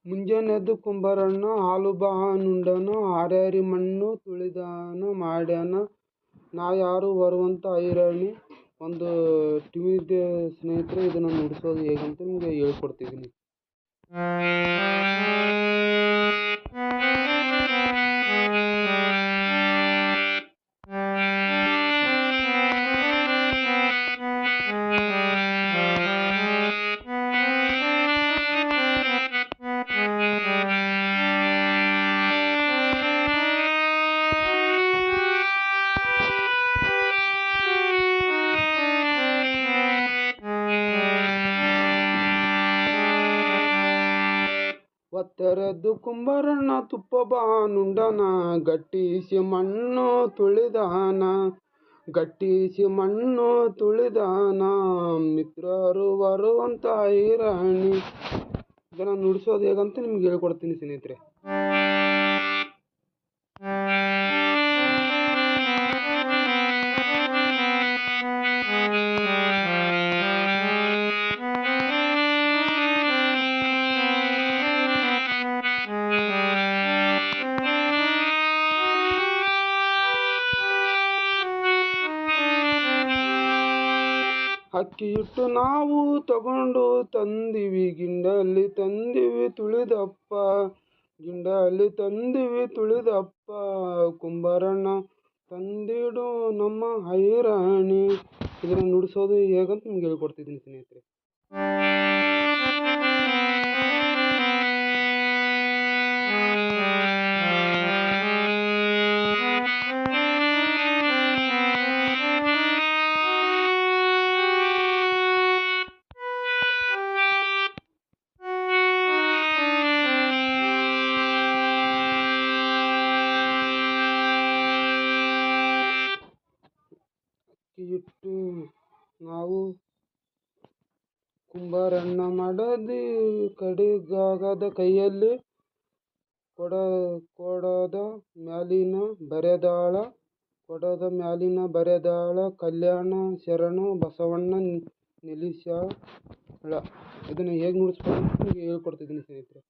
ಮುಂಜಾನೆದ್ದು ಕುಂಬಾರಣ್ಣ ಹಾಲು ಬಾನುಂಡನ ಹಾರ್ಯಾರಿ ಮಣ್ಣು ತುಳಿದಾನ ಮಾಡ್ಯಾನ ನಾ ಯಾರು ಬರುವಂತ ಐರಾಣಿ. ಒಂದು ಟಿವಿ ಇದೆ ಸ್ನೇಹಿತರೆ, ಇದನ್ನು ನುಡಿಸೋದು ಹೇಗಂತ ನಿಮಗೆ ಹೇಳ್ಕೊಡ್ತಿದ್ದೀನಿ. ಒತ್ತರದ್ದು ಕುಂಬಾರಣ್ಣ ತುಪ್ಪ ಬಾನುಂಡನ ಗಟ್ಟಿಸಿ ಮಣ್ಣು ತುಳಿದಾನ ಮಿತ್ರರು ಬರುವಂತ ಐರಾಣಿ. ಇದನ್ನು ನುಡಿಸೋದು ಹೇಗಂತ ನಿಮ್ಗೆ ಹೇಳ್ಕೊಡ್ತೀನಿ ಸ್ನೇಹಿತರೆ. ಅಕ್ಕಿ ಹಿಟ್ಟು ನಾವು ತಗೊಂಡು ತಂದಿವಿ, ಗಿಂಡಲ್ಲಿ ತಂದಿವಿ ತುಳಿದಪ್ಪ ಕುಂಬಾರಣ್ಣ ತಂದಿಡು ನಮ್ಮ ಐರಾಣಿ. ಇದನ್ನು ನುಡಿಸೋದು ಹೇಗಂತ ನಿಮ್ಗೆ ಹೇಳ್ಕೊಡ್ತಿದ್ದೀನಿ ಸ್ನೇಹಿತರೆ. ಇಟ್ಟು ನಾವು ಕುಂಬಾರಣ್ಣ ಮಾಡದಿ ಕಡಿಗಾಗದ ಕೈಯಲ್ಲಿ ಕೊಡದ ಮ್ಯಾಲಿನ ಬರೆದಾಳ ಕಲ್ಯಾಣ ಶರಣ ಬಸವಣ್ಣ ನಿಲ್ಲಿಸ್ಯಾಳ. ಇದನ್ನು ಹೇಗೆ ನುಡಿಸ್ಬೇಕು ಅಂತ ಹೇಳ್ಕೊಡ್ತಿದ್ದೀನಿ ಸ್ನೇಹಿತರೆ.